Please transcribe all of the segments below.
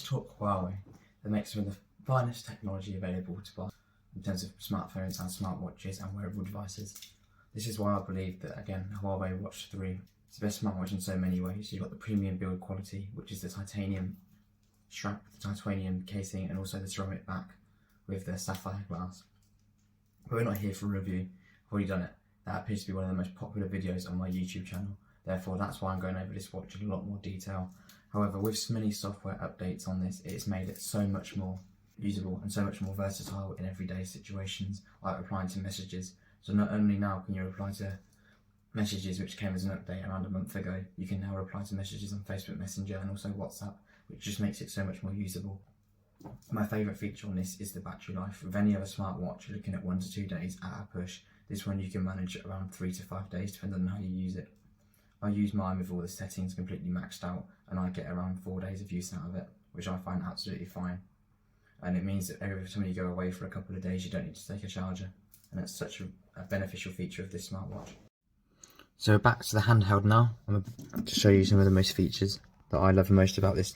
talk Huawei. They make some of the finest technology available to buy in terms of smartphones and smartwatches and wearable devices. This is why I believe that, again, Huawei Watch 3 is the best smartwatch in so many ways. You've got the premium build quality, which is the titanium strap, the titanium casing, and also the ceramic back with the sapphire glass. But we're not here for a review. I've already done it. That appears to be one of the most popular videos on my YouTube channel. Therefore, that's why I'm going over this watch in a lot more detail. However, with many software updates on this, it's made it so much more usable and so much more versatile in everyday situations, like replying to messages. So not only now can you reply to messages which came as an update around a month ago, you can now reply to messages on Facebook Messenger and also WhatsApp, which just makes it so much more usable. My favourite feature on this is the battery life. With any other smartwatch, you're looking at 1 to 2 days at a push. This one you can manage around 3 to 5 days, depending on how you use it. I use mine with all the settings completely maxed out, and I get around 4 days of use out of it, which I find absolutely fine. And it means that every time you go away for a couple of days, you don't need to take a charger, and it's such a beneficial feature of this smartwatch. So back to the handheld now. I'm going to show you some of the most features that I love most about this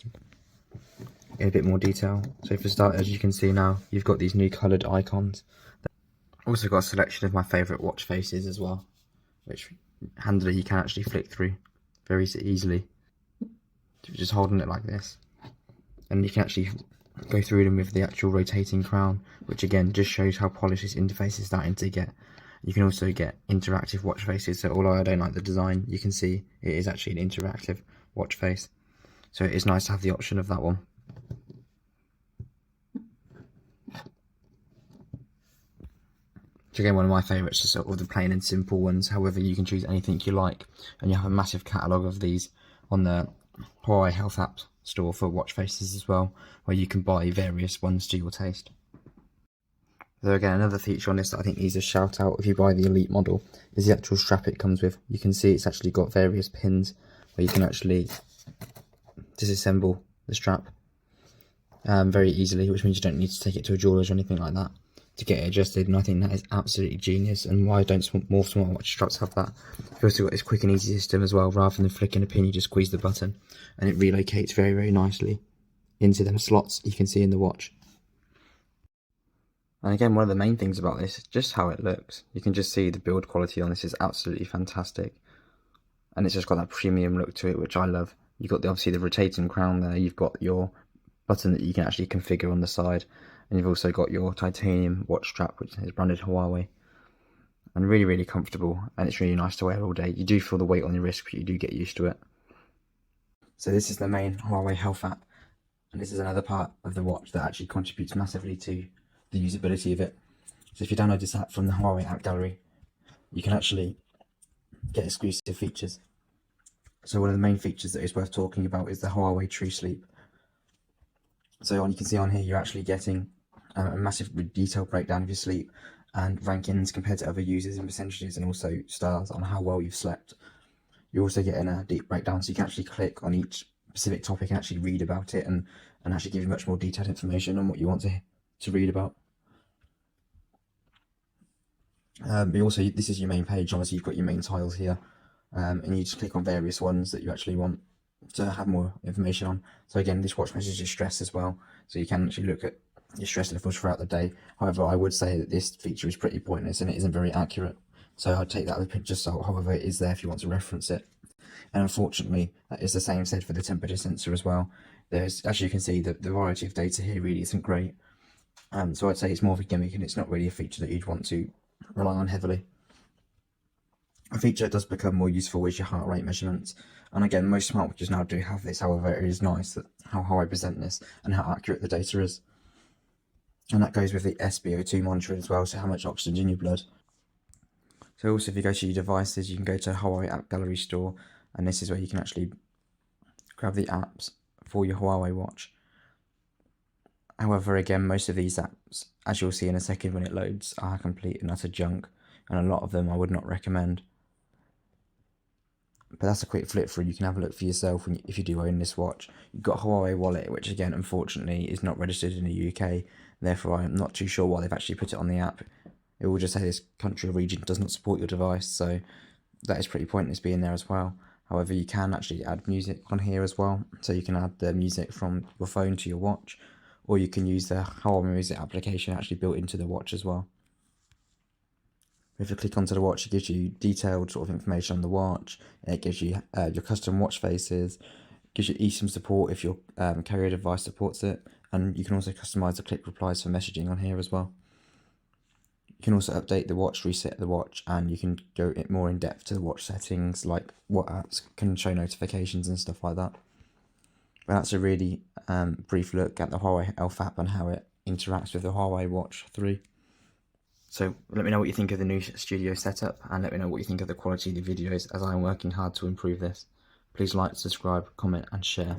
in a bit more detail. So for starters, you can see now you've got these new coloured icons. Also got a selection of my favourite watch faces as well, which handily you can actually flick through very easily. Just holding it like this, and you can actually go through them with the actual rotating crown, which again just shows how polished this interface is starting to get. You can also get interactive watch faces, so although I don't like the design, you can see it is actually an interactive watch face, so it is nice to have the option of that one. So again, one of my favourites is sort of the plain and simple ones. However, you can choose anything you like, and you have a massive catalogue of these on the Huawei Health app store for watch faces as well, where you can buy various ones to your taste. So again, another feature on this that I think needs a shout out if you buy the Elite model is the actual strap it comes with. You can see it's actually got various pins where you can actually disassemble the strap very easily, which means you don't need to take it to a jeweler's or anything like that to get it adjusted, and I think that is absolutely genius, and why don't more smartwatch straps have that? You've also got this quick and easy system as well. Rather than flicking a pin, you just squeeze the button and it relocates very, very nicely into them slots you can see in the watch. And again, one of the main things about this is just how it looks. You can just see the build quality on this is absolutely fantastic, and it's just got that premium look to it, which I love. You've got obviously the rotating crown there, you've got your button that you can actually configure on the side, and you've also got your titanium watch strap, which is branded Huawei, and really, really comfortable, and it's really nice to wear all day. You do feel the weight on your wrist, but you do get used to it. So this is the main Huawei Health app, and this is another part of the watch that actually contributes massively to the usability of it. So if you download this app from the Huawei app gallery, you can actually get exclusive features. So one of the main features that is worth talking about is the Huawei True Sleep. So you can see on here you're actually getting a massive detailed breakdown of your sleep and rankings compared to other users in percentages, and also stars on how well you've slept. You're also getting a deep breakdown, so you can actually click on each specific topic and actually read about it, and actually give you much more detailed information on what you want to read about. But also, this is your main page. Obviously, you've got your main tiles here, and you just click on various ones that you actually want to have more information on. So again, this watch measures your stress as well, so you can actually look at your stress levels throughout the day. However, I would say that this feature is pretty pointless and it isn't very accurate, so I'd take that with a pinch of salt. However, it is there if you want to reference it. And unfortunately, that is the same said for the temperature sensor as well. There's, as you can see, the variety of data here really isn't great. So I'd say it's more of a gimmick, and it's not really a feature that you'd want to rely on heavily. A feature that does become more useful is your heart rate measurements, and again, most smartwatches now do have this. However, it is nice that how I present this and how accurate the data is, and that goes with the SpO2 monitoring as well, so how much oxygen's in your blood. So also, if you go to your devices, you can go to Huawei App Gallery Store, and this is where you can actually grab the apps for your Huawei watch. However, again, most of these apps, as you'll see in a second when it loads, are complete and utter junk, and a lot of them I would not recommend. But that's a quick flip through. You can have a look for yourself if you do own this watch. You've got Huawei Wallet, which again, unfortunately, is not registered in the UK. Therefore, I'm not too sure why they've actually put it on the app. It will just say this country or region does not support your device, so that is pretty pointless being there as well. However, you can actually add music on here as well. So you can add the music from your phone to your watch, or you can use the Huawei Music application actually built into the watch as well. If you click onto the watch, it gives you detailed sort of information on the watch. It gives you your custom watch faces, gives you eSIM support if your carrier device supports it, and you can also customize the click replies for messaging on here as well. You can also update the watch, reset the watch, and you can go more in depth to the watch settings, like what apps can show notifications and stuff like that. But that's a really brief look at the Huawei Health app and how it interacts with the Huawei Watch 3. So let me know what you think of the new studio setup, and let me know what you think of the quality of the videos, as I am working hard to improve this. Please like, subscribe, comment and share.